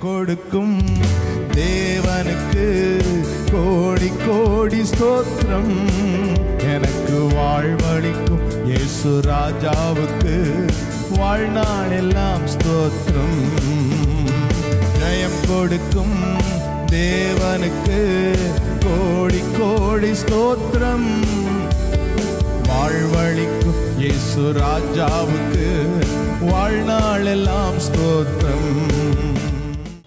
கொடுக்கும் தேவனுக்கு கோடி கோடி ஸ்தோத்திரம். எனக்கு வாழ்வளிக்கும் இயேசு ராஜாவுக்கு வாழ்நாள் எல்லாம் ஸ்தோத்திரம். ஜெயம் கொடுக்கும் தேவனுக்கு கோடி கோடி ஸ்தோத்திரம். வாழ்வளிக்கும் இயேசு ராஜாவுக்கு வாழ்நாள் எல்லாம் ஸ்தோத்திரம்.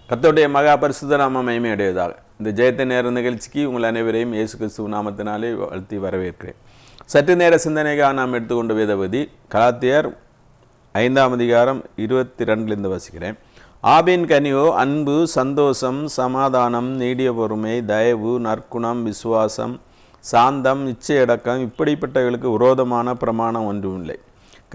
கர்த்தருடைய மகா பரிசுத்த நாமம் மகிமையுடையதாக. இந்த ஜெயத்த நேர நிகழ்ச்சிக்கு உங்கள் அனைவரையும் இயேசு கிறிஸ்துவ நாமத்தினாலே வாழ்த்தி வரவேற்கிறேன். சற்று நேர சிந்தனைக்காக நாம் எடுத்துக்கொண்ட வேதபதி கலாத்தியர் 5ஆம் அதிகாரம் 22 வாசிக்கிறேன். ஆபின் கனியோ அன்பு, சந்தோஷம், சமாதானம், நீடிய பொறுமை, தயவு, நற்குணம், விசுவாசம், சாந்தம், இச்சையடக்கம், இப்படிப்பட்டவர்களுக்கு விரோதமான பிரமாணம் ஒன்றுமில்லை.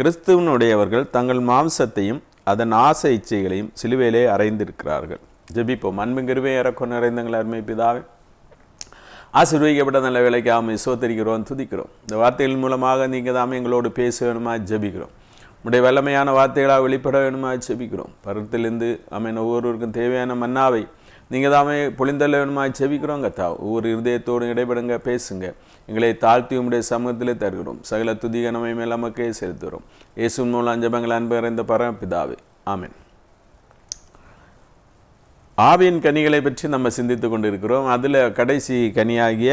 கிறிஸ்துவனுடையவர்கள் தங்கள் மாம்சத்தையும் அதன் ஆசை இச்சைகளையும் சிலுவையிலே அறைந்திருக்கிறார்கள். ஜெபிப்போம். அன்பும் கிருபையும் இரக்கம் நிறைந்தங்கள் அருமை பிதாவே, ஆசீர்வதிக்கப்பட்ட நல்ல வேலைக்கு ஆமை சோத்தரிக்கிறோம், துதிக்கிறோம். இந்த வார்த்தைகள் மூலமாக நீங்கள் தாமே எங்களோடு பேச வேணுமா ஜெபிக்கிறோம். உடைய வல்லமையான வார்த்தைகளாக வெளிப்பட வேணுமா ஜெபிக்கிறோம். பருத்திலிருந்து ஆமேன் ஒவ்வொருவருக்கும் தேவையான மன்னாவை நீங்கள் தாமே பொழிந்தல்ல வேணுமா ஜெபிக்கிறோம். கத்தா ஒவ்வொரு இருதயத்தோடு இடைபடுங்க, பேசுங்க. எங்களை தாழ்த்தி உடைய சமூகத்திலே தருகிறோம். சகல துதிகனமை மேல் நமக்கே செலுத்துகிறோம். இயேசுவின் மூலம் ஜெபங்கள் அன்பு நிறைந்த பரமபிதாவே, ஆமென். ஆவியின் கனிகளை பற்றி நம்ம சிந்தித்து கொண்டிருக்கிறோம். அதில் கடைசி கனியாகிய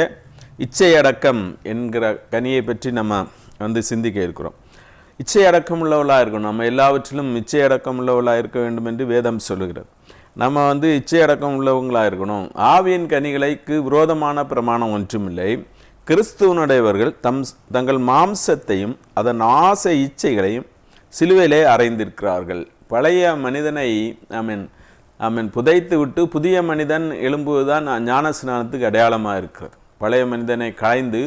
இச்சை அடக்கம் என்கிற கனியை பற்றி நம்ம சிந்திக்க இருக்கிறோம். இச்சை அடக்கம் உள்ளவளாக இருக்கணும். நம்ம எல்லாவற்றிலும் இச்சை அடக்கம் உள்ளவளாக இருக்க வேண்டும் என்று வேதம் சொல்லுகிறது. நம்ம இச்சை அடக்கம் உள்ளவங்களாக இருக்கணும். ஆவியின் கனிகளுக்கு விரோதமான பிரமாணம் ஒன்றுமில்லை. கிறிஸ்துவனுடையவர்கள் தங்கள் மாம்சத்தையும் அதன் ஆசை இச்சைகளையும் சிலுவையிலே அறைந்திருக்கிறார்கள். பழைய மனிதனை புதைத்து விட்டு புதிய மனிதன் எழும்புவதுதான் ஞான ஸ்நானத்துக்கு அடையாளமாக இருக்கிறது. பழைய மனிதனை களைந்து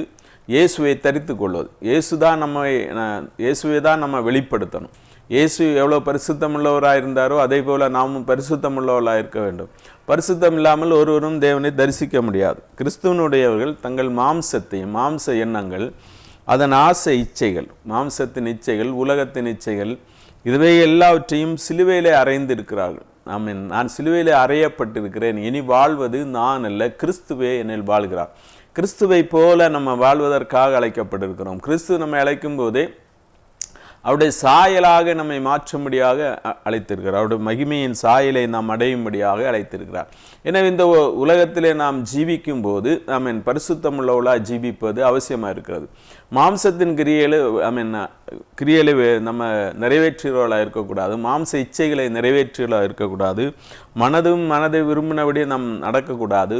இயேசுவை தரித்து கொள்வது. இயேசுவை தான் நம்ம வெளிப்படுத்தணும். இயேசு எவ்வளோ பரிசுத்தம் உள்ளவராக இருந்தாரோ அதே போல் நாமும் பரிசுத்தம் உள்ளவர்களாக இருக்க வேண்டும். பரிசுத்தம் இல்லாமல் ஒருவரும் தேவனை தரிசிக்க முடியாது. கிறிஸ்துவனுடையவர்கள் தங்கள் மாம்சத்தையும் மாம்ச எண்ணங்கள் அதன் ஆசை இச்சைகள், மாம்சத்தின் இச்சைகள், உலகத்தின் இச்சைகள், இதுவே எல்லாவற்றையும் சிலுவையிலே அறைந்திருக்கிறார்கள். ஆமென். நான் சிலுவையிலே அறையப்பட்டிருக்கிறேன், இனி வாழ்வது நான் அல்ல, கிறிஸ்துவே என்னில் வாழ்கிறார். கிறிஸ்துவை போல நம்ம வாழ்வதற்காக அழைக்கப்பட்டிருக்கிறோம். கிறிஸ்து நம்மை அழைக்கும் போதே அவருடைய சாயலாக நம்மை மாற்றும்படியாக அழைத்திருக்கிறார். அவருடைய மகிமையின் சாயலை நாம் அடையும்படியாக அழைத்திருக்கிறார். எனவே இந்த உலகத்திலே நாம் ஜீவிக்கும் போது பரிசுத்தம் உள்ளவளாக ஜீவிப்பது அவசியமாக இருக்கிறது. மாம்சத்தின் கிரியைகளை நம்ம நிறைவேற்றுகிறவளாக இருக்கக்கூடாது. மாம்ச இச்சைகளை நிறைவேற்றுகிறவளாக இருக்கக்கூடாது. மனதை விரும்பினபடியே நாம் நடக்கக்கூடாது.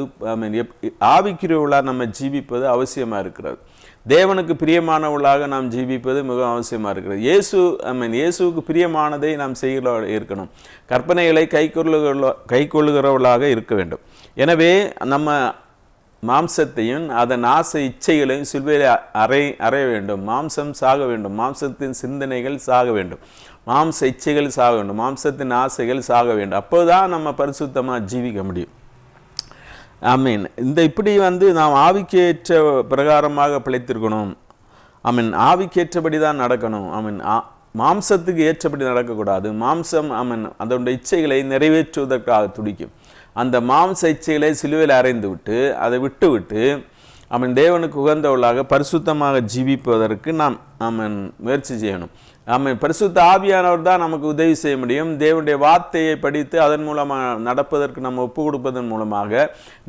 ஆவிக்கிறவளாக நம்ம ஜீவிப்பது அவசியமாக இருக்கிறது. தேவனுக்கு பிரியமானவர்களாக நாம் ஜீவிப்பது மிக அவசியமாக இருக்கிறது. இயேசுவுக்கு பிரியமானதை நாம் செய்ய இருக்கணும். கற்பனைகளை கைக்கொள்ளுகிறவர்களாக இருக்க வேண்டும். எனவே நம்ம மாம்சத்தையும் அதன் ஆசை இச்சைகளையும் சிலுவையில் அறைய வேண்டும். மாம்சம் சாக வேண்டும். மாம்சத்தின் சிந்தனைகள் சாக வேண்டும். மாம்ச இச்சைகள் சாக வேண்டும். மாம்சத்தின் ஆசைகள் சாக வேண்டும். அப்போதான் நம்ம பரிசுத்தமாக ஜீவிக்க முடியும். ஆமீன். இப்படி நாம் ஆவிக்கேற்ற பிரகாரமாக பிழைத்திருக்கணும். ஆவிக்கேற்றபடி தான் நடக்கணும். மாம்சத்துக்கு ஏற்றபடி நடக்கக்கூடாது. மாம்சம் அதனுடைய இச்சைகளை நிறைவேற்றுவதற்காக துடிக்கும். அந்த மாம்ச இச்சைகளை சிலுவையில் அறைந்து விட்டு அதை விட்டு தேவனுக்கு உகந்தவர்களாக பரிசுத்தமாக ஜீவிப்பதற்கு நாம் முயற்சி செய்யணும். பரிசுத்த ஆவியானவர் தான் நமக்கு உதவி செய்ய முடியும். தேவனுடைய வார்த்தையை படித்து அதன் மூலமாக நடப்பதற்கு நம்ம ஒப்பு கொடுப்பதன் மூலமாக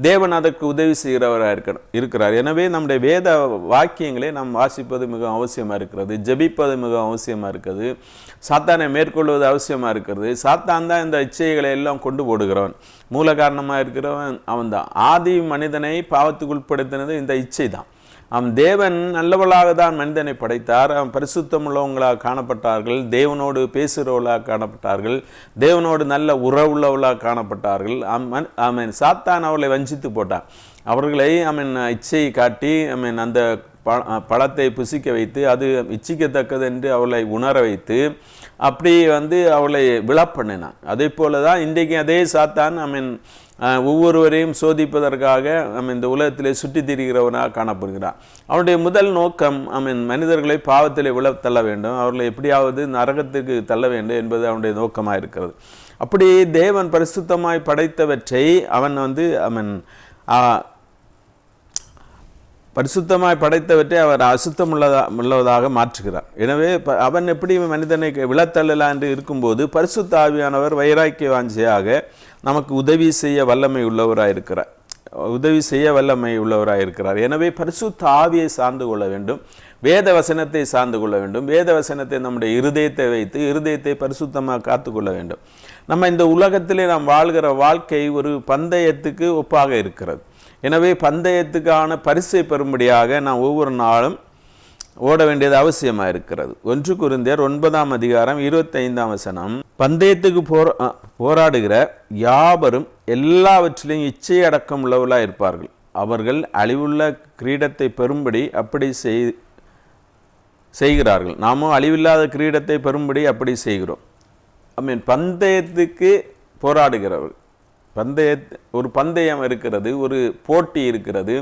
தேவன் அதற்கு உதவி செய்கிறவராக இருக்கிறார். எனவே நம்முடைய வேத வாக்கியங்களை நாம் வாசிப்பது மிக அவசியமாக இருக்கிறது. ஜெபிப்பது மிக அவசியமாக இருக்கிறது. சாத்தானை மேற்கொள்வது அவசியமாக இருக்கிறது. சாத்தான் தான் இந்த இச்சைகளை எல்லாம் கொண்டு போடுகிறவன். மூல காரணமாக இருக்கிறவன் அவன் தான். ஆதி மனிதனை பாவத்துக்கு உட்படுத்தினது இந்த இச்சை தான். தேவன் நல்லவளாக தான் மனிதனை படைத்தார். பரிசுத்தம் உள்ளவங்களாக காணப்பட்டார்கள். தேவனோடு பேசுகிறவர்களாக காணப்பட்டார்கள். தேவனோடு நல்ல உறவுள்ளவர்களாக காணப்பட்டார்கள். சாத்தான் அவர்களை வஞ்சித்து போட்டான். அவர்களை இச்சையை காட்டி அந்த பழத்தை புசிக்க வைத்து அது இச்சிக்கத்தக்கது என்று அவளை உணர வைத்து அப்படி அவளை விழப்பண்ணினான். அதே போல தான் இன்றைக்கு அதே சாத்தான் ஒவ்வொருவரையும் சோதிப்பதற்காக இந்த உலகத்திலே சுற்றி திரிகிறவனாக காணப்படுகிறான். அவனுடைய முதல் நோக்கம் மனிதர்களை பாவத்திலே விழ தள்ள வேண்டும், அவர்களை எப்படியாவது நரகத்துக்கு தள்ள வேண்டும் என்பது அவனுடைய நோக்கமாக இருக்கிறது. அப்படி தேவன் பரிசுத்தமாய் படைத்தவற்றை பரிசுத்தமாய் படைத்தவற்றை அவர் அசுத்தமுள்ளதாக மாற்றுகிறார். எனவே அவன் எப்படி மனிதனை விழத்தள்ளலாம் என்று இருக்கும்போது பரிசுத்த ஆவியானவர் வைராக்கிய வாஞ்சையாக நமக்கு உதவி செய்ய வல்லமை உள்ளவராயிருக்கிறார். எனவே பரிசுத்த ஆவியை சார்ந்து கொள்ள வேண்டும், வேத வசனத்தை சார்ந்து கொள்ள வேண்டும். வேத வசனத்தை நம்முடைய இருதயத்தை வைத்து இருதயத்தை பரிசுத்தமாக காத்துக்கொள்ள வேண்டும். நம்ம இந்த உலகத்திலே நாம் வாழ்கிற வாழ்க்கை ஒரு பந்தயத்துக்கு ஒப்பாக இருக்கிறது. எனவே பந்தயத்துக்கான பரிசை பெறும்படியாக நாம் ஒவ்வொரு நாளும் ஓட வேண்டியது அவசியமாக இருக்கிறது. 1 கொரிந்தியர் 9:25 பந்தயத்துக்கு போராடுகிற யாவரும் எல்லாவற்றிலையும் இச்சை அடக்கம் உள்ளவர்களாக இருப்பார்கள். அவர்கள் அழிவுள்ள கிரீடத்தை பெறும்படி அப்படி செய்கிறார்கள். நாமும் அழிவில்லாத கிரீடத்தை பெறும்படி அப்படி செய்கிறோம். பந்தயத்துக்கு போராடுகிறவர்கள், ஒரு பந்தயம் இருக்கிறது, ஒரு போட்டி இருக்கிறது,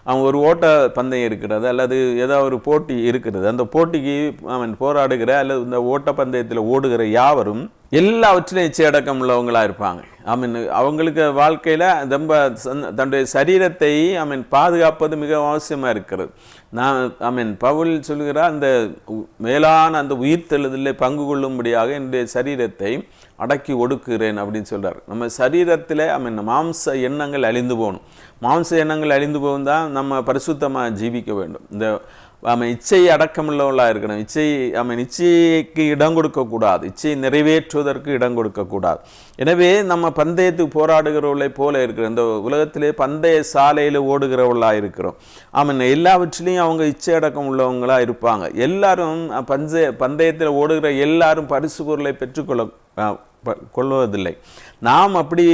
அவன் ஒரு ஓட்ட பந்தயம் இருக்கிறது, அல்லது ஏதோ ஒரு போட்டி இருக்கிறது. அந்த போட்டிக்கு அவன் போராடுகிற அல்லது இந்த ஓட்ட பந்தயத்தில் ஓடுகிற யாவரும் எல்லாவற்றிலும் இச்சை அடக்கம் உள்ளவங்களாக இருப்பாங்க. அவங்களுக்கு வாழ்க்கையில் ரொம்ப தன்னுடைய சரீரத்தை பாதுகாப்பது மிக அவசியமாக இருக்கிறது. பவுல் சொல்கிற அந்த மேலான அந்த உயிர்த்தெழுதலில் பங்கு கொள்ளும்படியாக என்னுடைய சரீரத்தை அடக்கி ஒடுக்குகிறேன் அப்படின்னு சொல்கிறார். நம்ம சரீரத்தில் மாம்ச எண்ணங்கள் அழிந்து போகணும். மாம்ச எண்ணங்கள் அழிந்து போகும் தான் நம்ம பரிசுத்தமாக ஜீவிக்க வேண்டும். இந்த இச்சை அடக்கமுள்ளவர்களாக இருக்கணும். இச்சைக்கு இடம் கொடுக்கக்கூடாது, இச்சையை நிறைவேற்றுவதற்கு இடம் கொடுக்கக்கூடாது. எனவே நம்ம பந்தயத்துக்கு போராடுகிறவர்களை போல இருக்கிறோம். இந்த உலகத்திலே பந்தய சாலையில் ஓடுகிறவர்களாக இருக்கிறோம். எல்லாவற்றிலையும் அவங்க இச்சை அடக்கம் உள்ளவங்களாக இருப்பாங்க. எல்லாரும் பந்தயத்தில் ஓடுகிற எல்லாரும் பரிசு பொருளை கொள்வதில்லை. நாம் அப்படி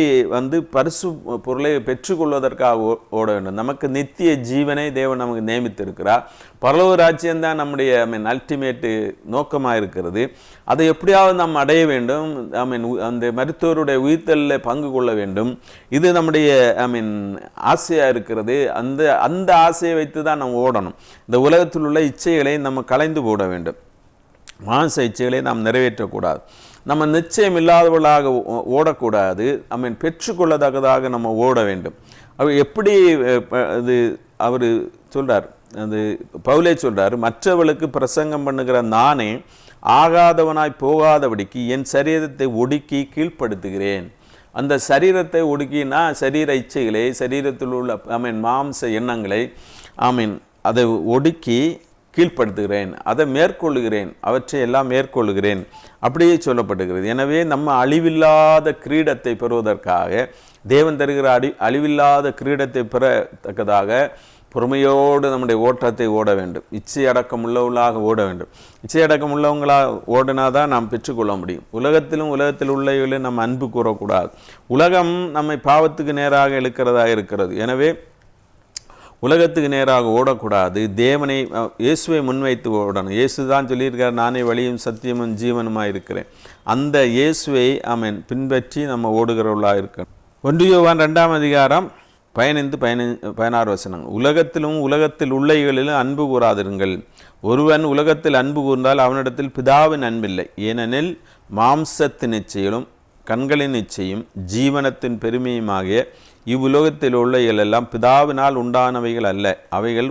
பரிசு பொருளை பெற்றுக்கொள்வதற்காக ஓட வேண்டும். நமக்கு நித்திய ஜீவனை தேவன் நமக்கு நியமித்திருக்கிறார். பரலோக ராஜ்யம்தான் நம்முடைய அல்டிமேட்டு நோக்கமாக இருக்கிறது. அதை எப்படியாவது நாம் அடைய வேண்டும். அந்த மருத்துவருடைய உயிர்த்தலில் பங்கு கொள்ள வேண்டும். இது நம்முடைய ஆசையாக இருக்கிறது. அந்த ஆசையை வைத்து தான் நாம் ஓடணும். இந்த உலகத்தில் உள்ள இச்சைகளை நம்ம களைந்து போட வேண்டும். மாம்ச இச்சைகளை நாம் நிறைவேற்றக்கூடாது. நம்ம நிச்சயம் இல்லாதவர்களாக ஓடக்கூடாது. பெற்றுக்கொள்ளத்தக்கதாக நம்ம ஓட வேண்டும். எப்படி அவர் சொல்கிறார், பவுலே சொல்கிறார், மற்றவர்களுக்கு பிரசங்கம் பண்ணுகிற நானே ஆகாதவனாய் போகாதபடிக்கு என் சரீரத்தை ஒடுக்கி கீழ்ப்படுத்துகிறேன். அந்த சரீரத்தை ஒடுக்கினா சரீர இச்சைகளை, சரீரத்தில் உள்ள மாம்ச எண்ணங்களை அதை ஒடுக்கி கீழ்ப்படுத்துகிறேன், அதை மேற்கொள்ளுகிறேன், அவற்றை எல்லாம் மேற்கொள்ளுகிறேன் அப்படியே சொல்லப்பட்டுகிறது. எனவே நம்ம அழிவில்லாத கிரீடத்தை பெறுவதற்காக தேவன் தருகிற அழிவில்லாத கிரீடத்தை பெறத்தக்கதாக பொறுமையோடு நம்முடைய ஓட்டத்தை ஓட வேண்டும். இச்சை அடக்கம் உள்ளவர்களாக ஓட வேண்டும். இச்சை அடக்கம் உள்ளவங்களாக ஓடினாதான் நாம் பெற்றுக்கொள்ள முடியும். உலகத்தில் உள்ளவர்களையும் நம்ம அன்பு கூறக்கூடாது. உலகம் நம்மை பாவத்துக்கு நேராக இழுக்கிறதாக இருக்கிறது. எனவே உலகத்துக்கு நேராக ஓடக்கூடாது. தேவனை, இயேசுவை முன்வைத்து ஓடணும். இயேசு தான் சொல்லியிருக்கார், நானே வழியும் சத்தியமும் ஜீவனுமாக இருக்கிறேன். அந்த இயேசுவை பின்பற்றி நம்ம ஓடுகிறவர்களாக இருக்கணும். 1 யோவான் 2:15-16 உலகத்தில் உள்ளவைகளிலும் அன்பு கூறாதிருங்கள். ஒருவன் உலகத்தில் அன்பு கூர்ந்தால் அவனிடத்தில் பிதாவின் அன்பில்லை. ஏனெனில் மாம்சத்தின் இச்சைகளும் கண்களின் இச்சையும் ஜீவனத்தின் பெருமையுமாகிய இவ்வுலகத்தில் உள்ளவைகள் எல்லாம் பிதாவினால் உண்டானவைகள் அல்ல, அவைகள்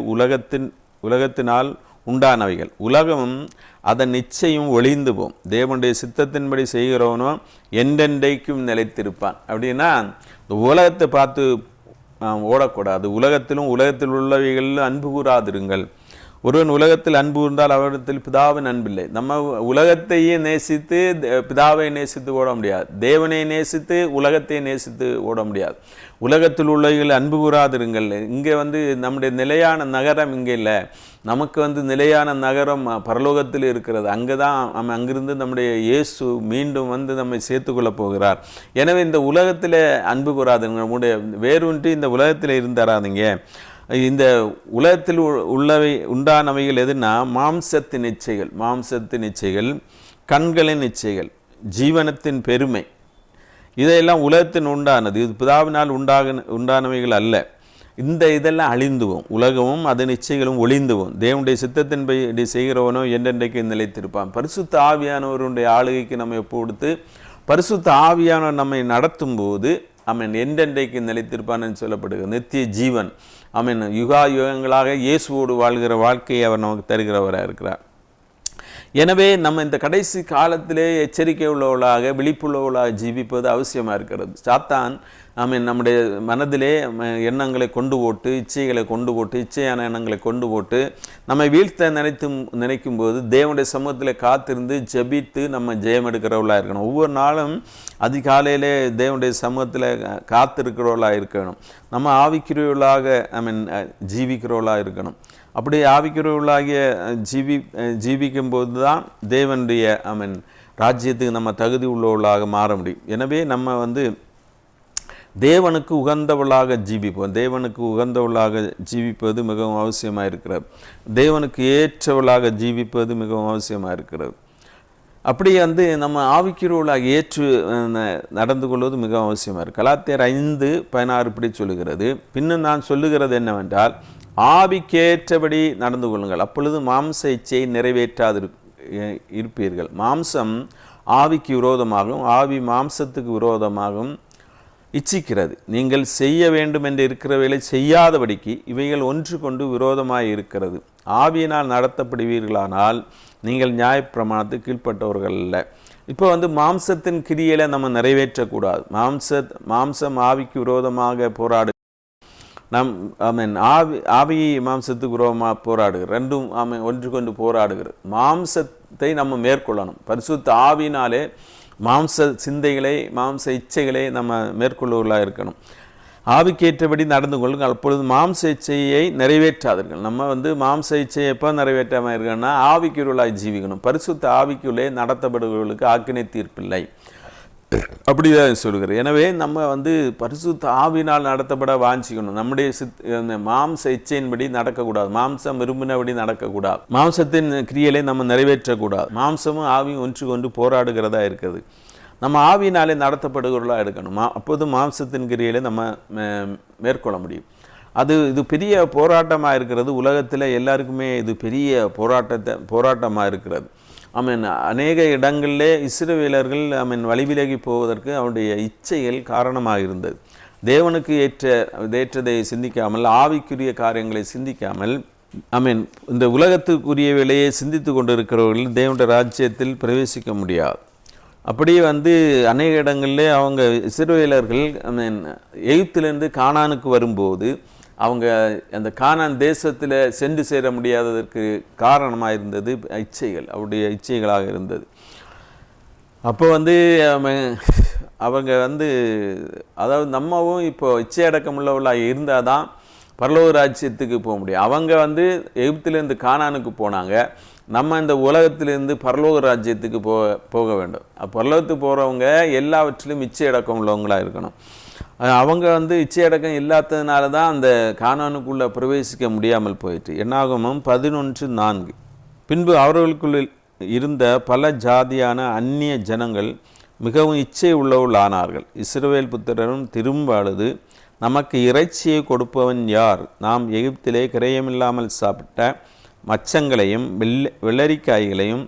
உலகத்தினால் உண்டானவைகள். உலகமும் அதன் நிச்சயம் ஒளிந்து போம். தேவனுடைய சித்தத்தின்படி செய்கிறவனோ என்றென்றைக்கும் நிலைத்திருப்பான். அப்படின்னா இந்த உலகத்தை பார்த்து ஓடக்கூடாது. உலகத்தில் உள்ளவைகளில் அன்பு கூறாதிருங்கள். ஒருவன் உலகத்தில் அன்பு இருந்தால் அவரிடத்தில் பிதாவின் அன்பில்லை. நம்ம உலகத்தையே நேசித்து பிதாவை நேசித்து ஓட முடியாது. தேவனை நேசித்து உலகத்தை நேசித்து ஓட முடியாது. உலகத்தில் உள்ளவைகள் அன்பு கூறாதிருங்கள். இங்கே நம்முடைய நிலையான நகரம் இங்கே இல்லை. நமக்கு நிலையான நகரம் பரலோகத்தில் இருக்கிறது. அங்கே தான் அங்கிருந்து நம்முடைய இயேசு மீண்டும் நம்மை சேர்த்துக்கொள்ள போகிறார். எனவே இந்த உலகத்தில் அன்பு கூறாதுங்க. நம்முடைய வேரூன்றி இந்த உலகத்தில் இருந்தராதிங்க. இந்த உலகத்தில் உண்டானவைகள் எதுனா மாம்சத்தின் இச்சைகள், கண்களின் இச்சைகள், ஜீவனத்தின் பெருமை, இதையெல்லாம் உலகத்தின் உண்டானது. இது பிதாவினால் உண்டானவைகள் அல்ல. இதெல்லாம் அழிந்துவோம். உலகமும் அதன் இச்சைகளும் ஒளிந்துவோம். தேவனுடைய சித்தத்தின்படி செய்கிறவனோ என்றென்றைக்கு நிலைத்திருப்பான். பரிசுத்த ஆவியானவருடைய ஆளுகைக்கு நம்ம கொடுத்து பரிசுத்த ஆவியானவர் நம்மை நடத்தும் போது ஆமென் என்றென்றைக்கு நிலைத்திருப்பான்னு சொல்லப்படுகிறது. நித்திய ஜீவன் ஆமென் யுகா யுகங்களாக இயேசுவோடு வாழ்கிற வாழ்க்கையை அவர் நமக்கு தருகிறவராக இருக்கிறார். எனவே நம்ம இந்த கடைசி காலத்திலே எச்சரிக்கை உள்ளவர்களாக விழிப்புள்ளவர்களாக ஜீவிப்பது அவசியமாக இருக்கிறது. சாத்தான் நம்முடைய மனதிலே எண்ணங்களை கொண்டு போட்டு இச்சைகளை கொண்டு போட்டு இச்சையான எண்ணங்களை கொண்டு போட்டு நம்மை வீழ்த்த நினைக்கும் போது தேவனுடைய சமூகத்தில் காத்திருந்து ஜெபித்து நம்ம ஜெயம் எடுக்கிறவர்களாக இருக்கணும். ஒவ்வொரு நாளும் அதிகாலையிலே தேவனுடைய சமூகத்தில் காத்திருக்கிறவர்களாக இருக்கணும். நம்ம ஆவிக்கிறவர்களாக ஜீவிக்கிறவர்களாக இருக்கணும். அப்படி ஆவிக்கிறவர்களாகிய ஜீவிக்கும் போது தான் தேவனுடைய ராஜ்யத்துக்கு நம்ம தகுதி உள்ளவர்களாக மாற முடியும். எனவே நம்ம தேவனுக்கு உகந்தவளாக ஜீவிப்போம். தேவனுக்கு உகந்தவளாக ஜீவிப்பது மிகவும் அவசியமாக இருக்கிறது. தேவனுக்கு ஏற்றவளாக ஜீவிப்பது மிகவும் அவசியமாக இருக்கிறது. அப்படி நம்ம ஆவிக்கிறவர்களாக ஏற்று நடந்து கொள்வது மிகவும் அவசியமாக இருக்குது. கலாத்தியர் 5:16 இப்படி சொல்லுகிறது, பின்னும் நான் சொல்லுகிறது என்னவென்றால், ஆவிக்கேற்றபடி நடந்து கொள்ளுங்கள், அப்பொழுது மாம்ச இச்சையை நிறைவேற்றாது இருப்பீர்கள். மாம்சம் ஆவிக்கு விரோதமாகவும் ஆவி மாம்சத்துக்கு விரோதமாகவும் இச்சிக்கிறது. நீங்கள் செய்ய வேண்டும் என்று இருக்கிறவைகளை செய்யாதபடிக்கு இவைகள் ஒன்று கொண்டு விரோதமாய் இருக்கிறது. ஆவியினால் நடத்தப்படுவீர்களானால் நீங்கள் நியாயப்பிரமாணத்துக்கு கீழ்ப்பட்டவர்கள் அல்ல. இப்போ மாம்சத்தின் கிரியைகளை நம்ம நிறைவேற்றக்கூடாது. மாம்சம் ஆவிக்கு விரோதமாக போராடு ஆவி மாம்சத்துக்கு விரோதமாக போராடுகிறது. ரெண்டும் ஒன்று கொண்டு போராடுகிறது. மாம்சத்தை நம்ம மேற்கொள்ளணும். பரிசுத்த ஆவினாலே மாம்ச சிந்தைகளை மாம்ச இச்சைகளை நம்ம மேற்கொள்வர்களாக இருக்கணும். ஆவிக்கேற்றபடி நடந்து கொள்ளுங்கள், அப்பொழுது மாம்ச இச்சையை நிறைவேற்றாதீர்கள். நம்ம மாம்ச இச்சையை எப்போ நிறைவேற்றாமல் இருக்கணும்னா ஆவிக்குள்ளாய் ஜீவிக்கணும். பரிசுத்த ஆவிக்குள்ளே நடத்தப்படுபவர்களுக்கு ஆக்கினை தீர்ப்பில்லை அப்படிதான் சொல்கிறேன். எனவே நம்ம பரிசுத்த ஆவினால் நடத்தப்பட வாஞ்சிக்கணும். நம்முடைய மாம்ச இச்சையின்படி நடக்கக்கூடாது. மாம்சம் விரும்பினபடி நடக்கக்கூடாது. மாம்சத்தின் கிரியைகளை நம்ம நிறைவேற்றக்கூடாது. மாம்சமும் ஆவியும் ஒன்று கொண்டு போராடுகிறதா இருக்குது. நம்ம ஆவியினாலே நடத்தப்படுகிறவர்களாக இருக்கணும். அப்போது மாம்சத்தின் கிரியைகளை நம்ம மேற்கொள்ள முடியும். இது பெரிய போராட்டமாக இருக்கிறது. உலகத்தில் எல்லாருக்குமே இது பெரிய போராட்டமாக இருக்கிறது. அநேக இடங்களிலே இஸ்ரவேலர்கள் வழிவிலகி போவதற்கு அவருடைய இச்சைகள் காரணமாக இருந்தது. தேவனுக்கு ஏற்றதை சிந்திக்காமல் ஆவிக்குரிய காரியங்களை சிந்திக்காமல் இந்த உலகத்துக்குரிய வேலையை சிந்தித்து கொண்டிருக்கிறவர்கள் தேவனுடைய ராஜ்யத்தில் பிரவேசிக்க முடியாது. அப்படியே அநேக இடங்களிலே அவங்க இஸ்ரவேலர்கள் எகிப்திலிருந்து கானானுக்கு வரும்போது அவங்க அந்த கானான் தேசத்தில் சென்று சேர முடியாததற்கு காரணமாக இருந்தது இச்சைகள், அவருடைய இச்சைகளாக இருந்தது. அப்போ அவங்க அதாவது நம்மவும் இப்போ இச்சை அடக்கமுள்ளவர்களாக இருந்தால் தான் பரலோக ராஜ்யத்துக்கு போக முடியும். அவங்க எகிப்திலேருந்து கானானுக்கு போனாங்க. நம்ம இந்த உலகத்திலேருந்து பரலோக ராஜ்யத்துக்கு போக வேண்டும். பரலோகத்துக்கு போகிறவங்க எல்லாவற்றிலும் இச்சை அடக்கம் உள்ளவங்களாக இருக்கணும். அவங்க இச்சை அடக்கம் இல்லாததுனால தான் அந்த கானானுக்குள்ளே பிரவேசிக்க முடியாமல் போயிட்டு. என்னாகமம் 11:4 பின்பு அவர்களுக்குள்ள இருந்த பல ஜாதியான அந்நிய ஜனங்கள் மிகவும் இச்சை உள்ளவர்களானார்கள். இஸ்ரவேல் புத்திரரும் திரும்ப அழுது, நமக்கு இறைச்சியை கொடுப்பவன் யார்? நாம் எகிப்திலே கிரயமில்லாமல் சாப்பிட்ட மச்சங்களையும் வெள்ளரிக்காய்களையும்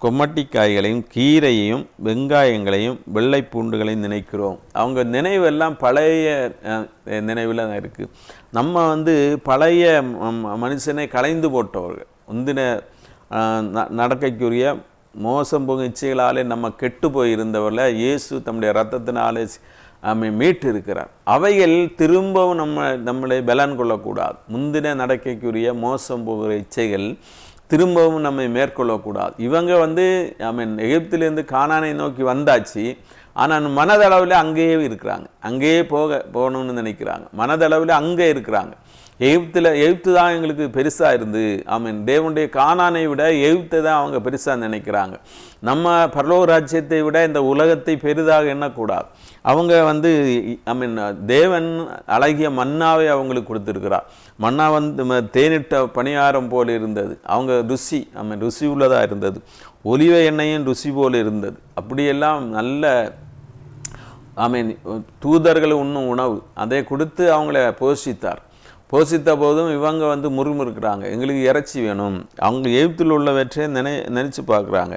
கொம்மட்டிக்காய்களையும் கீரையையும் வெங்காயங்களையும் வெள்ளை பூண்டுகளையும் நினைக்கிறோம். அவங்க நினைவெல்லாம் பழைய நினைவில் தான் இருக்குது. நம்ம பழைய மனுஷனை கலைந்து போட்டவர்கள். முந்தின நடக்கைக்குரிய மோசம் போகும் இச்சைகளாலே நம்ம கெட்டு போயிருந்தவர்களை இயேசு தம்முடைய இரத்தத்தினாலே மீட்டு இருக்கிறார். அவைகள் திரும்பவும் நம்மளை பலன் கொள்ளக்கூடாது. முந்தின நடக்கைக்குரிய மோசம் போகிற இச்சைகள் திரும்பவும் நம்மை மேற்கொள்ளக்கூடாது. இவங்க எகிப்திலேருந்து கானானை நோக்கி வந்தாச்சு. ஆனால் மனதளவில் அங்கேயே இருக்கிறாங்க. அங்கேயே போகணும்னு நினைக்கிறாங்க. மனதளவில் அங்கே இருக்கிறாங்க. எகிப்து தான் எங்களுக்கு பெருசாக இருந்து தேவனுடைய கானானை விட எகிப்தை தான் அவங்க பெருசாக நினைக்கிறாங்க. நம்ம பரலோக ராஜ்யத்தை விட இந்த உலகத்தை பெரிதாக எண்ணக்கூடாது. அவங்க தேவன் அழகிய மன்னாவை அவங்களுக்கு கொடுத்துருக்கிறார். மன்னா தேனிட்ட பணியாரம் போல் இருந்தது. அவங்க ருசி உள்ளதாக இருந்தது. ஒலிவ எண்ணெயும் ருசி போல் இருந்தது. அப்படியெல்லாம் நல்ல தூதர்கள் உண்ணும் உணவு அதை கொடுத்து அவங்கள போஷித்தார். போஷித்த போதும் இவங்க வந்து முறுமுறுக்கிறாங்க, எங்களுக்கு இறைச்சி வேணும். அவங்க எகிப்தில் உள்ளவற்றை நினச்சி பார்க்குறாங்க.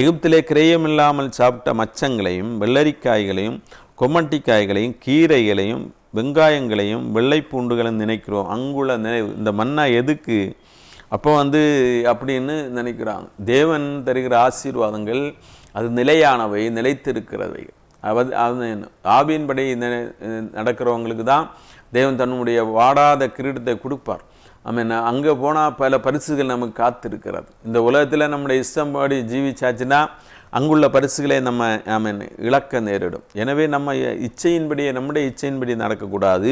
எகிப்திலே கிரயமில்லாமல் சாப்பிட்ட மச்சங்களையும் வெள்ளரிக்காய்களையும் கொம்மட்டிக்காய்களையும் கீரைகளையும் வெங்காயங்களையும் வெள்ளை பூண்டுகளையும் நினைக்கிறோம். அங்குள்ள இந்த மன்னா எதுக்கு அப்போ வந்து அப்படின்னு நினைக்கிறாங்க. தேவன் தருகிற ஆசீர்வாதங்கள் அது நிலையானவை, நிலைத்திருக்கிறவை. ஆவியின்படி நடக்கிறவங்களுக்கு தான் தேவன் தன்னுடைய வாடாத கிரீடத்தை கொடுப்பார். அங்கே போனால் பல பரிசுகள் நமக்கு காத்திருக்கிறது. இந்த உலகத்தில் நம்முடைய இஷ்டப்படி ஜீவிச்சாச்சுன்னா அங்குள்ள பரிசுகளை நம்ம இழக்க நேரிடும். எனவே நம்ம இச்சையின்படியே, நம்முடைய இச்சையின்படி நடக்கக்கூடாது,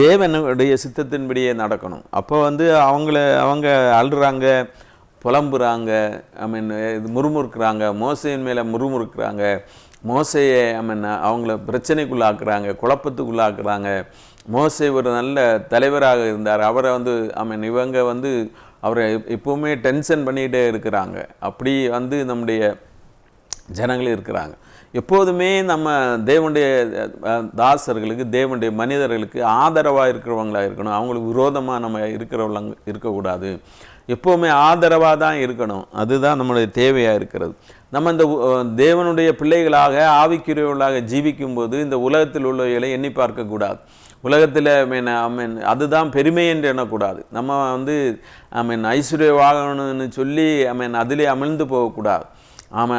தேவனுடைய சித்தத்தின்படியே நடக்கணும். அப்போ வந்து அவங்க அழுறாங்க, புலம்புறாங்க, முறுமுறுக்கிறாங்க, மோசையின் மேலே முறுமுறுக்கிறாங்க, மோசையை அவங்கள பிரச்சனைக்குள்ளாக்குறாங்க, குழப்பத்துக்குள்ளாக்குறாங்க. மோசே ஒரு நல்ல தலைவராக இருந்தார், அவரை வந்து இவங்க வந்து அவரை எப்போவுமே டென்ஷன் பண்ணிகிட்டே இருக்கிறாங்க. அப்படி வந்து நம்முடைய ஜனங்கள் இருக்கிறாங்க. எப்போதுமே நம்ம தேவனுடைய தாசர்களுக்கு, தேவனுடைய மனிதர்களுக்கு ஆதரவாக இருக்கிறவங்களாக இருக்கணும். அவங்களுக்கு விரோதமாக நம்ம இருக்கிறவங்க இருக்கக்கூடாது. எப்போவுமே ஆதரவாக தான் இருக்கணும். அதுதான் நம்மளுடைய தேவையாக இருக்கிறது. நம்ம இந்த தேவனுடைய பிள்ளைகளாக ஆவிக்குரியவர்களாக ஜீவிக்கும்போது இந்த உலகத்தில் உள்ளவைகளை எண்ணி பார்க்கக்கூடாது. உலகத்தில் அதுதான் பெருமை என்று எண்ணக்கூடாது. நம்ம வந்து ஐஸ்வர்யவாகணும்னு சொல்லி அதிலே அமிழ்ந்து போகக்கூடாது.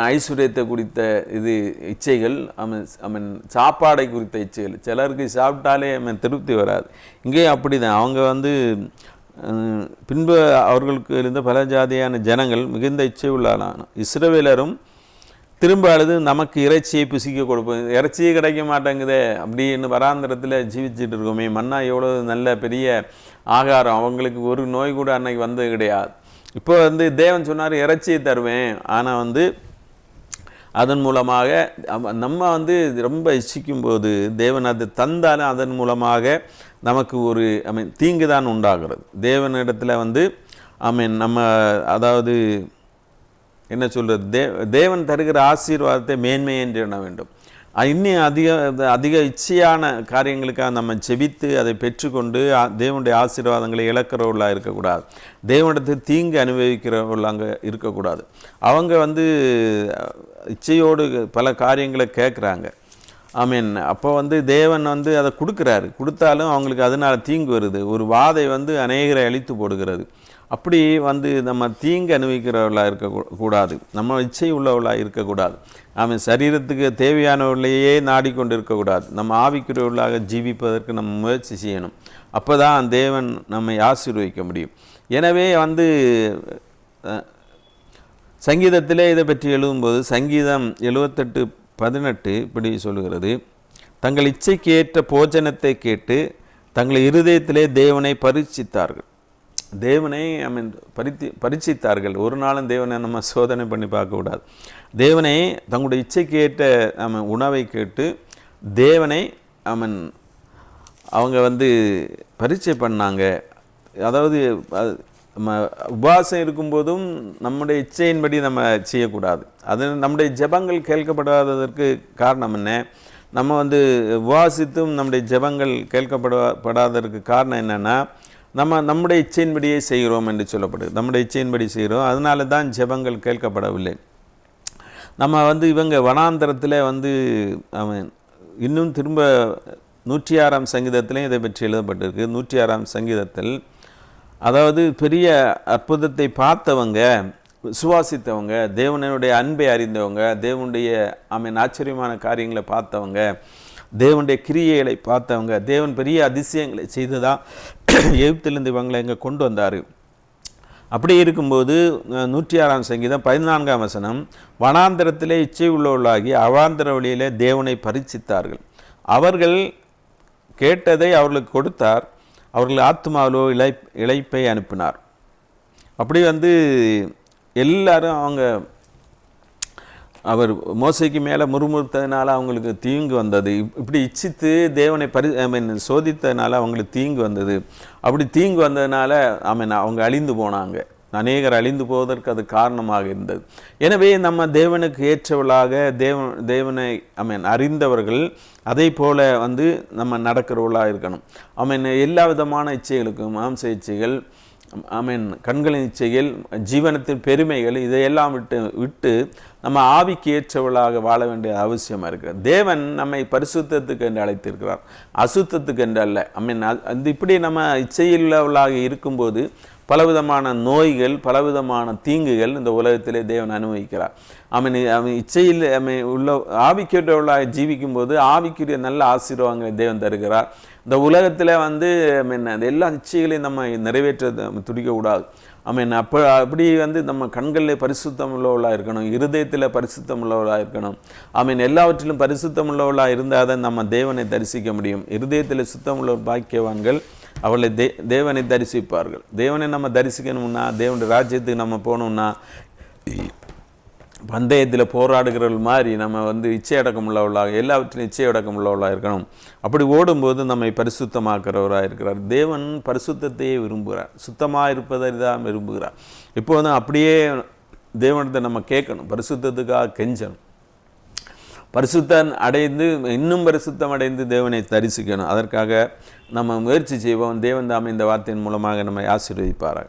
ஐஸ்வர்யத்தை குறித்த இது இச்சைகள், சாப்பாடை குறித்த இச்சைகள். சிலருக்கு சாப்பிட்டாலே திருப்தி வராது. இங்கேயும் அப்படி தான். அவங்க வந்து பின்பு அவர்களுக்கு இருந்த பல ஜாதியான ஜனங்கள் மிகுந்த இச்சை உள்ளான இஸ்ரவேலரும் திரும்ப அழுது நமக்கு இறைச்சியை புசிக்க கொடுப்போம், இறைச்சியே கிடைக்க மாட்டேங்குதே அப்படின்னு வராந்திரத்தில் ஜீவிச்சுட்டு இருக்கோமே, மன்னா எவ்வளோ நல்ல பெரிய ஆகாரம், அவங்களுக்கு ஒரு நோய் கூட அன்னைக்கு வந்தது கிடையாது. இப்போ வந்து தேவன் சொன்னார் இறைச்சியை தருவேன், ஆனால் வந்து அதன் மூலமாக நம்ம வந்து ரொம்ப இச்சிக்கும்போது தேவன் அது தந்தாலும் அதன் மூலமாக நமக்கு ஒரு தீங்கு தான் உண்டாகிறது. தேவனிடத்தில் வந்து நம்ம அதாவது என்ன சொல்கிறது, தேவன் தருகிற ஆசீர்வாதத்தை மேன்மை என்று எண்ண வேண்டும். இன்னும் அதிக இச்சையான காரியங்களுக்காக நம்ம செபித்து அதை பெற்றுக்கொண்டு தேவனுடைய ஆசீர்வாதங்களை இழக்கிறவர்களாக இருக்கக்கூடாது. தேவனிடத்தில் தீங்கு அனுபவிக்கிறவர்களாக இருக்கக்கூடாது. அவங்க வந்து இச்சையோடு பல காரியங்களை கேட்குறாங்க. அப்போ வந்து தேவன் வந்து அதை கொடுத்தாலும் அவங்களுக்கு அதனால் தீங்கு வருது. ஒரு வாதை வந்து அநேகரை அழித்து போடுகிறது. அப்படி வந்து நம்ம தீங்கு அனுபவிக்கிறவர்களாக இருக்கக்கூடாது. நம்ம இச்சை உள்ளவர்களாக இருக்கக்கூடாது. சரீரத்துக்கு தேவையானவர்களையே நாடிக்கொண்டு இருக்கக்கூடாது. நம்ம ஆவிக்குரியவர்களாக ஜீவிப்பதற்கு நம்ம முயற்சி செய்யணும். அப்போ தான் தேவன் நம்மை ஆசீர்வதிக்க முடியும். எனவே வந்து சங்கீதத்திலே இதை பற்றி எழுதும்போது சங்கீதம் 78:18 இப்படி சொல்லுகிறது, தங்கள் இச்சைக்கு ஏற்ற போஜனத்தை கேட்டு தங்கள் இருதயத்திலே தேவனை பரீட்சித்தார்கள். தேவனை பரீட்சித்தார்கள். ஒரு நாளும் தேவனை நம்ம சோதனை பண்ணி பார்க்கக்கூடாது. தேவனை தங்களுடைய இச்சைக்கு ஏற்ற உணவை கேட்டு தேவனை அவங்க வந்து பரீட்சை பண்ணாங்க. அதாவது உபவாசம் இருக்கும்போதும் நம்முடைய இச்சையின்படி நம்ம செய்யக்கூடாது. அது நம்முடைய ஜெபங்கள் கேட்கப்படாததற்கு காரணம் என்ன? நம்ம வந்து உபவாசித்தும் நம்முடைய ஜெபங்கள் கேட்கப்படாததற்கு காரணம் என்னென்னா, நம்முடைய இச்சையின்படியே செய்கிறோம் என்று சொல்லப்படுது. நம்முடைய இச்சையின்படி செய்கிறோம், அதனால தான் ஜெபங்கள் கேட்கப்படவில்லை. நம்ம வந்து இவங்க வனாந்தரத்தில் வந்து இன்னும் திரும்ப 106ஆம் சங்கீதத்திலையும் இதை பற்றி எழுதப்பட்டிருக்கு. 106ஆம் சங்கீதத்தில் அதாவது பெரிய அற்புதத்தை பார்த்தவங்க, விசுவாசித்தவங்க, தேவனுடைய அன்பை அறிந்தவங்க, தேவனுடைய ஆச்சரியமான காரியங்களை பார்த்தவங்க, தேவனுடைய கிரியைகளை பார்த்தவங்க, தேவன் பெரிய அதிசயங்களை செய்துதான் எகிப்திலிருந்து இவங்களை இங்கே கொண்டு வந்தார். அப்படி இருக்கும்போது 106ஆம் சங்கீதம் 14ஆம் வசனம், வனாந்தரத்திலே இச்சை உள்ளவர்களாகி அவாந்தர வழியிலே தேவனை பரீட்சித்தார்கள். அவர்கள் கேட்டதை அவர்களுக்கு கொடுத்தார், அவர்கள் ஆத்மாவிலோ இளைப்பை அனுப்பினார். அப்படி வந்து எல்லாரும் அவர் மோசைக்கு மேலே முறுமுறுத்ததுனால அவங்களுக்கு தீங்கு வந்தது. இப்படி இச்சித்து தேவனை சோதித்ததுனால அவங்களுக்கு தீங்கு வந்தது. அப்படி தீங்கு வந்ததுனால அவங்க அழிந்து போனாங்க. அநேகர் அழிந்து போவதற்கு அது காரணமாக இருந்தது. எனவே நம்ம தேவனுக்கு ஏற்றவளாக தேவனை அறிந்தவர்கள் அதை போல நம்ம நடக்கிறவர்களாக இருக்கணும். எல்லா விதமான இச்சைகளுக்கும், மாம்ச இச்சைகள், கண்களின் இச்சைகள், ஜீவனத்தின் பெருமைகள், இதையெல்லாம் விட்டு நம்ம ஆவிக்கு ஏற்றவளாக வாழ வேண்டிய அவசியமாக இருக்கிறது. தேவன் நம்மை பரிசுத்தத்துக்கு என்று அழைத்திருக்கிறார், அசுத்தத்துக்கு என்று அல்ல. இப்படி நம்ம இச்சையுள்ளவளாக இருக்கும்போது பலவிதமான நோய்கள், பலவிதமான தீங்குகள் இந்த உலகத்திலே தேவன் அனுபவிக்கிறார். இச்சையில் உள்ள ஆவிக்குரியவர்களாக ஜீவிக்கும் போது ஆவிக்குரிய நல்ல ஆசீர்வாதங்களை தேவன் தருகிறார். இந்த உலகத்தில் எல்லா இச்சைகளையும் நம்ம நிறைவேற்ற துடிக்கக்கூடாது. அப்படி நம்ம கண்களில் பரிசுத்தம் உள்ளவர்களாக இருக்கணும், இருதயத்தில் பரிசுத்தம் உள்ளவர்களாக இருக்கணும். எல்லாவற்றிலும் பரிசுத்தம் உள்ளவர்களாக இருந்தால் தான் நம்ம தேவனை தரிசிக்க முடியும். இருதயத்தில் சுத்தம் உள்ள பாக்கியவான்கள் அவளை தேவனை தரிசிப்பார்கள். தேவனை நம்ம தரிசிக்கணும்னா, தேவனுடைய ராஜ்யத்துக்கு நம்ம போகணும்னா, பந்தயத்தில் போராடுகிறவர்கள் மாதிரி நம்ம இச்சை அடக்கம் உள்ளவர்களாக, எல்லாவற்றிலும் இச்சை அடக்கம் உள்ளவர்களாக இருக்கணும். அப்படி ஓடும்போது நம்மை பரிசுத்தமாக்குறவராக இருக்கிறார். தேவன் பரிசுத்தத்தையே விரும்புகிறார், சுத்தமாக இருப்பதை தான் விரும்புகிறார். இப்போ அப்படியே தேவனத்தை நம்ம கேட்கணும், பரிசுத்தத்துக்காக கெஞ்சணும். பரிசுத்தம் அடைந்து இன்னும் பரிசுத்தம் அடைந்து தேவனை தரிசிக்கணும். அதற்காக நம்ம முயற்சி செய்வோம். தேவன் தாமே இந்த வார்த்தையின் மூலமாக நம்மை ஆசீர்வதிப்பாராக.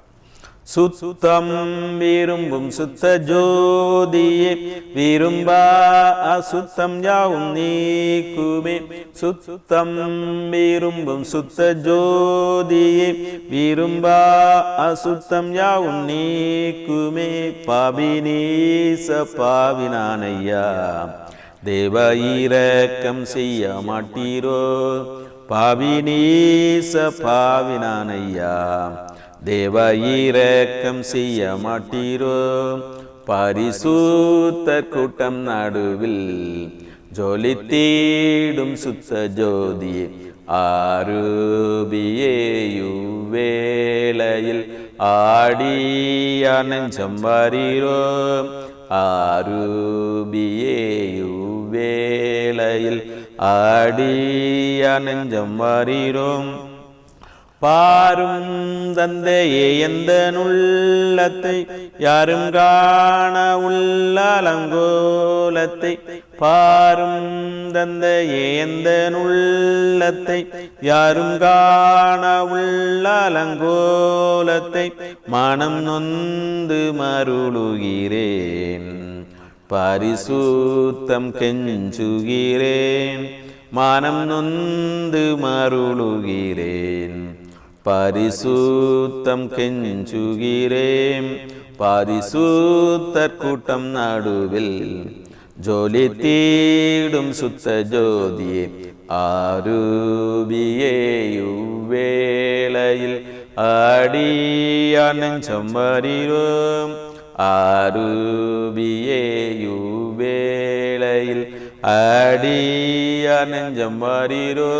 சுத்தம் விரும்பும் சுத்த ஜோதியே, விரும்பா அசுத்தம் யாவும் நீக்குமே. சுத்தம் விரும்பும் சுத்த ஜோதியே, விரும்பா அசுத்தம் யாவும் நீக்குமே. பாவினீச பாவினானையா, தேவ இரக்கம் செய்ய மாட்டீரோ. பாவினீச பாவினானையா, தேவ இரக்கம் செய்ய மாட்டீரோ. பரிசுத்தர் கூட்டம் நடுவில் ஜொலித்தீடும் சுத்த ஜோதியே, ஆரூபியேயு வேளையில் ஆடிய நெஞ்சம் வரீரோ. ஆரூபியேயு வேளையில் ஆடிய நெஞ்சம் வரீரோம். பாரும் தந்தையே எந்த நுள்ளத்தை, யாரும் காண உள்ளலங்கோலத்தை. பாரும் தந்தையே எந்த நுள்ளத்தை, யாரும் காண உள்ளலங்கோலத்தை. மனம் நொந்து மருளுகிறேன், பரிசுத்தம் கெஞ்சுகிறேன். மனம் நொந்து மருளுகிறேன், பரிசுத்தம் கெஞ்சுகிறேன். பரிசுத்தர் கூட்டம் நடுவில் ஜொலித்தீடும் சுத்த ஜோதியே, ஆரூபியேயு வேளையில் ஆடிய நெஞ்சம் வரீரோ. ஆரூபியேயு வேளையில் ஆடிய நெஞ்சம் வரீரோ.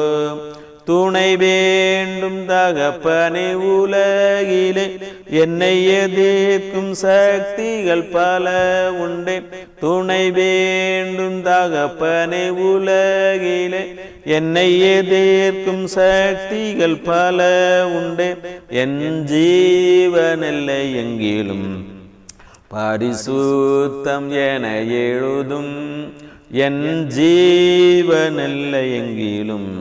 துணை வேண்டும் தகப்பனே உலகிலே, என்னை எதிர்க்கும் சக்திகள் பல உண்டே. துணை வேண்டும் தகப்பனே உலகிலே, என்னை எதிர்க்கும் சக்திகள் பல உண்டே. என் ஜீவனில்லை எங்கிலும் பரிசுத்தம் என எழுதும். என் ஜீவனில்லை எங்கிலும்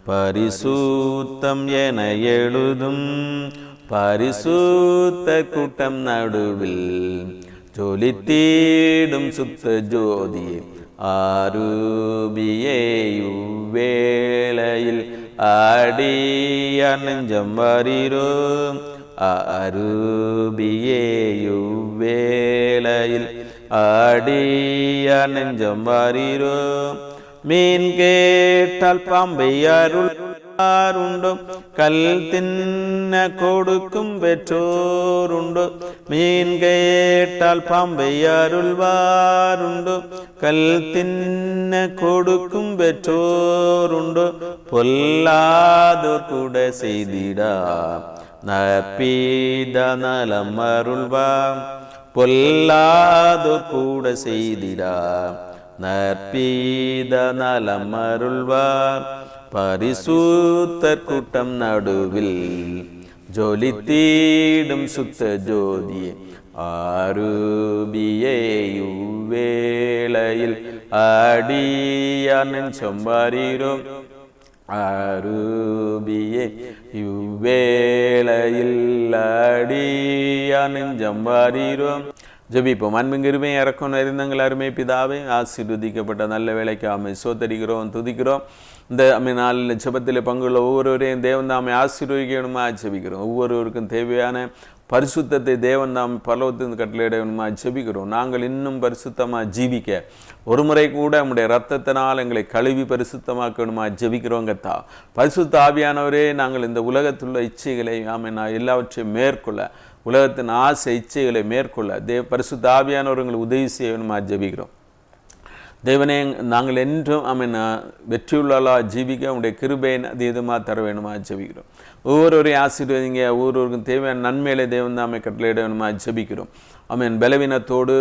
பரிசுத்தம் என எழுதும். பரிசுத்த கூட்டம் நடுவில் ஜொலித்தீடும் சுத்த ஜோதியே, ஆரூபியேயு வேளையில் ஆடிய நெஞ்சம் வரீரோ. ஆரூபியேயு வேளையில் ஆடிய நெஞ்சம் வரீரோ. மீன் கேட்டால் பாம்பை அருள்வாருண்டோ, கல் தின்ன கொடுக்கும் பெற்றோருண்டோ. மீன் கேட்டால் பாம்பை அருள்வாருண்டோ, கல் தின்ன கொடுக்கும் பெற்றோருண்டோ. பொல்லாதோர் கூட செய்திடா நற்பீத நலம் அருள்வாம். பொல்லாதோர் கூட செய்திடா நற்பீத நலம் அருள்வார். பரிசுத்தர் கூட்டம் நடுவில் ஜொலித்தீடும் சுத்த ஜோதியே ஆரூபியே இவ்வேளையில் அடியான் சொம்பாரீரோம் ஆரூபியே இவ்வேளையில் அடியான் ஜம்பாரீரோம். ஜெபிப்போம். அன்பின் இறக்கம் நிறைந்தங்கள் அருமை பிதாவே, ஆசீர்வதிக்கப்பட்ட நல்ல வேலைக்கு ஆமை சோதரிக்கிறோம், துதிக்கிறோம். இந்த நாளில் ஜெபத்தில் பங்குள்ள ஒவ்வொருவரையும் தேவன் தாமை ஆசீர்வதிக்கணுமா ஜெபிக்கிறோம். ஒவ்வொருவருக்கும் தேவையான பரிசுத்தத்தை தேவன் தாம் பரலோகத்திலிருந்து கட்டளையிடணுமா ஜெபிக்கிறோம். நாங்கள் இன்னும் பரிசுத்தமாக ஜீவிக்க ஒரு முறை கூட நம்முடைய இரத்தத்தினால் எங்களை கழுவி பரிசுத்தமாக்கணுமா ஜெபிக்கிறோங்கத்தா. பரிசுத்த ஆவியானவரே, நாங்கள் இந்த உலகத்துள்ள இச்சைகளை எல்லாவற்றையும் மேற்கொள்ள, உலகத்தின் ஆசை இச்சைகளை மேற்கொள்ள பரிசுத்த ஆவியானவர் எங்களுக்கு உதவி செய்யணுமா ஜெபிக்கிறோம். தேவனே, நாங்கள் என்றும் வெற்றியுள்ளா ஜீவிக்க உங்களுடைய கிருபையை அதீதமாக தர வேணுமா ஜெபிக்கிறோம். ஒவ்வொருவரையும் ஆசீர்வதிங்க. ஒவ்வொருவருக்கும் தேவையான நன்மையிலே தேவன் தாமை கட்டளையிட வேணுமா ஜெபிக்கிறோம். பலவீனத்தோடு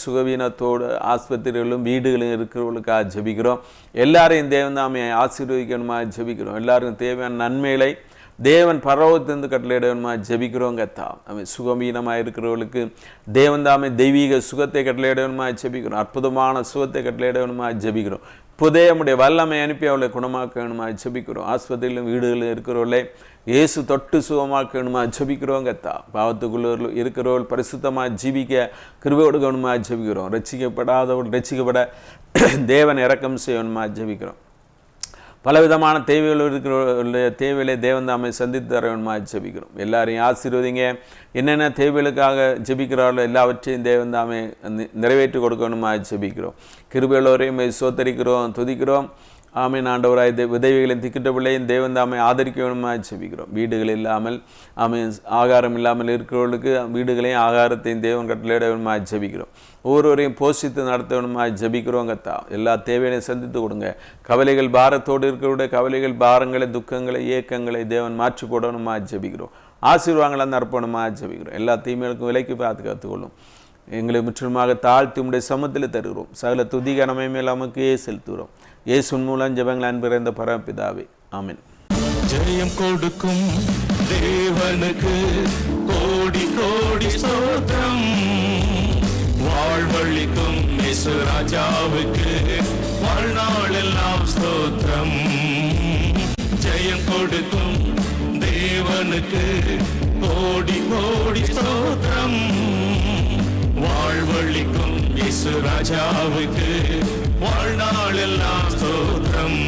சுகவீனத்தோடு ஆஸ்பத்திரிகளும் வீடுகளும் இருக்கிறவர்களுக்காக ஜெபிக்கிறோம். எல்லாரையும் தேவன் தாமை ஆசீர்வதிக்கணுமா ஜெபிக்கிறோம். எல்லாருக்கும் தேவையான நன்மைகளை தேவன் பரலோகத்திலிருந்து கட்டளையிடணுமா ஜெபிக்கிறோங்கத்தா. சுகவீனமாக இருக்கிறவர்களுக்கு தேவன் தாமே தெய்வீக சுகத்தை கட்டளையிடணுமா ஜெபிக்கிறோம். அற்புதமான சுகத்தை கட்டளையிடணுமா ஜெபிக்கிறோம். இப்போதே நம்முடைய வல்லமை அனுப்பி அவளை குணமாக்கணுமா ஜெபிக்கிறோம். ஆஸ்பத்திரியிலும் வீடுகளில் இருக்கிறவர்களே இயேசு தொட்டு சுகமாக்கணுமா ஜெபிக்கிறோங்கத்தா. பாவத்துக்குள்ள இருக்கிறவர்கள் பரிசுத்தமாக ஜீவிக்க கிருபை கொடுக்கணுமா ஜெபிக்கிறோம். ரட்சிக்கப்படாதவர்கள் ரட்சிக்கப்பட தேவன் இரக்கம் செய்யணுமா ஜெபிக்கிறோம். பலவிதமான தேவைகள் இருக்கிற தேவைகளை தேவன் தாமை சந்தித்து தர வேணுமா ஜெபிக்கிறோம். எல்லாரையும் ஆசீர்வதிங்க. என்னென்ன தேவைகளுக்காக ஜெபிக்கிறார்களோ எல்லாவற்றையும் தேவன் தாமே நிறைவேற்றி கொடுக்கணுமா ஜெபிக்கிறோம். கிருபையுள்ளவரையும் சோத்தரிக்கிறோம், துதிக்கிறோம். ஆமீன். ஆண்டவராய் உதவிகளின் திக்கிட்ட பிள்ளையும் தேவன் தாமை ஆதரிக்க வேணுமா ஜெபிக்கிறோம். வீடுகள் இல்லாமல் ஆகாரம் இல்லாமல் இருக்கிறவர்களுக்கு வீடுகளையும் ஆகாரத்தையும் தேவன் கட்டளையிட வேணுமா ஜெபிக்கிறோம். ஒவ்வொருவரையும் போஷித்து நடத்த வேணுமா ஜெபிக்கிறோங்கத்தா. எல்லா தேவைகளையும் சந்தித்து கொடுங்க. கவலைகள் பாரத்தோடு இருக்கிறவருடைய கவலைகள் பாரங்களை துக்கங்களை ஏக்கங்களை தேவன் மாற்றி போடணுமா ஜெபிக்கிறோம். ஆசீர்வாதங்களை அர்ப்பணமா ஜெபிக்கிறோம். எல்லா தீமைகளுக்கும் விலைக்கு பாதுகாத்துக்கொள்ளும். எங்களை முற்றிலுமாக தாழ்த்தி உடைய சமத்தில் தருகிறோம். சகல துதிகரமை மேல் நமக்கு செலுத்துகிறோம். இயேசுவின் மூலம் ஜெபங்கள் அன்பிறந்த பரமபிதாவே, ஆமென். ஜெயம் கொடுக்கும் தேவனுக்கு கோடி கோடி ஸ்தோத்திரம். வாழ்வழிக்கும் இயேசு ராஜாவுக்கு வாழ்நாளெல்லாம் ஸ்தோத்திரம். ஜெயம் கொடுக்கும் தேவனுக்கு கோடி கோடி ஸ்தோத்திரம். வாழ்வழிக்கும் இயேசு ராஜாவுக்கு வாழ்நாளெல்லாம் ஸ்தோத்திரம்.